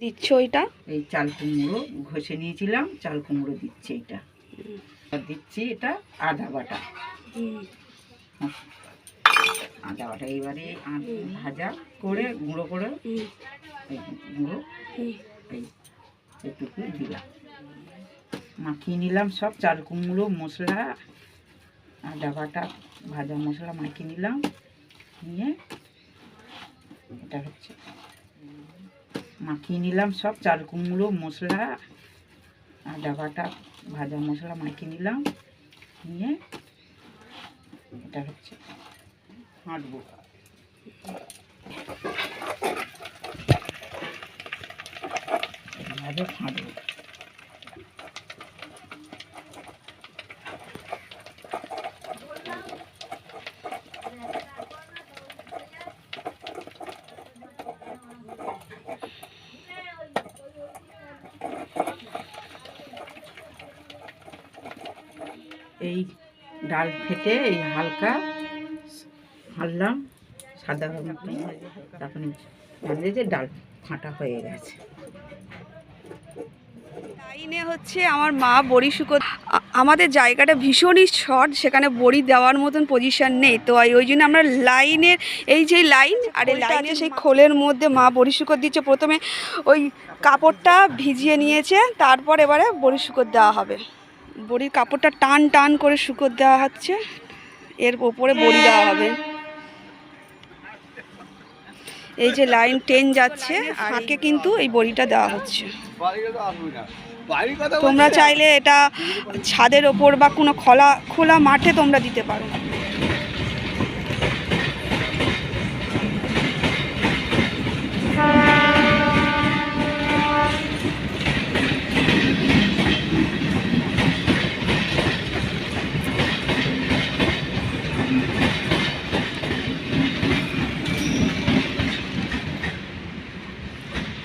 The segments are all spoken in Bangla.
দিচ্ছ এটা? এই চাল কুমড়ো ঘষে নিয়েছিলাম, চাল কুমড়ো দিচ্ছি এটা। দিচ্ছি এটা আদা বাটা। আদা বাটা এবারে ভাজা করে গুঁড়ো করে গুঁড়ো এই এটুকু দিলাম, মাখিয়ে নিলাম সব চাল কুমড়ো মশলা আদা বাটা ভাজা মশলা মাখিয়ে নিলাম। নিয়ে এটা হচ্ছে মাখিয়ে নিলাম সব চাল কুমড়ো মশলা আদা বাটা ভাজা মশলা মাখিয়ে নিলাম। নিয়ে এটা হচ্ছে হাঁটবো, এভাবে হাঁটবো। এই ডাল ফেটে এই হালকা হারলাম সাদা মতো, তারপরে জানলে যে ডাল ফাটা হয়ে গেছে। লাইনে হচ্ছে আমার মা বড়ি আমাদের জায়গাটা ভীষণই শর্ট, সেখানে বড়ি দেওয়ার মতন পজিশন নেই, তো ওই জন্য আমরা লাইনের এই যে লাইন আর এই লাইনে সেই খোলের মধ্যে মা বড়ি শুকর দিচ্ছে। প্রথমে ওই কাপড়টা ভিজিয়ে নিয়েছে, তারপর এবারে বড়ি শুকর দেওয়া হবে। বড়ির কাপড়টা টান টান করে শুকর দেওয়া হচ্ছে, এর ওপরে বড়ি দেওয়া হবে। এই যে লাইন ট্রেন যাচ্ছে আগে কিন্তু এই বড়িটা দেওয়া হচ্ছে। তোমরা চাইলে এটা ছাদের ওপর বা কোনো খোলা মাঠে তোমরা দিতে পারো।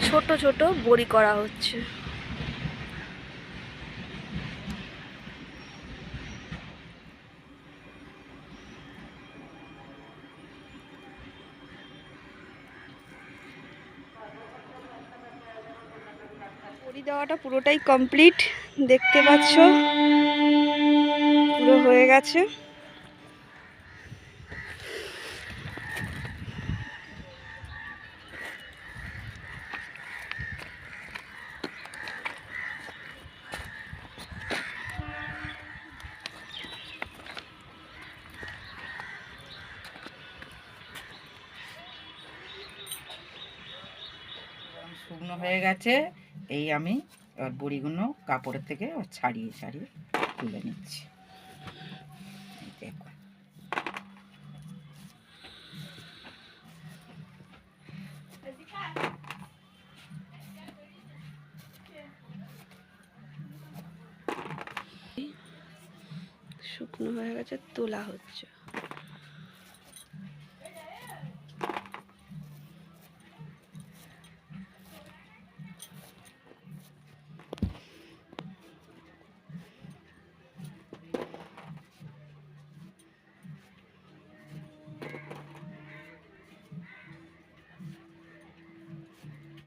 ছোট ছোট বড়ি করা হচ্ছে। বড়ি দেওয়াটা পুরোটাই কমপ্লিট, দেখতে পাচ্ছ পুরো হয়ে গেছে। শুকনো হয়ে গেছে, এই আমি এবার বড়িগুলো কাপড়ের থেকে ছাড়িয়ে ছাড়িয়ে তুলে নিচ্ছি। দেখো শুকনো হয়ে গেছে, তোলা হচ্ছে।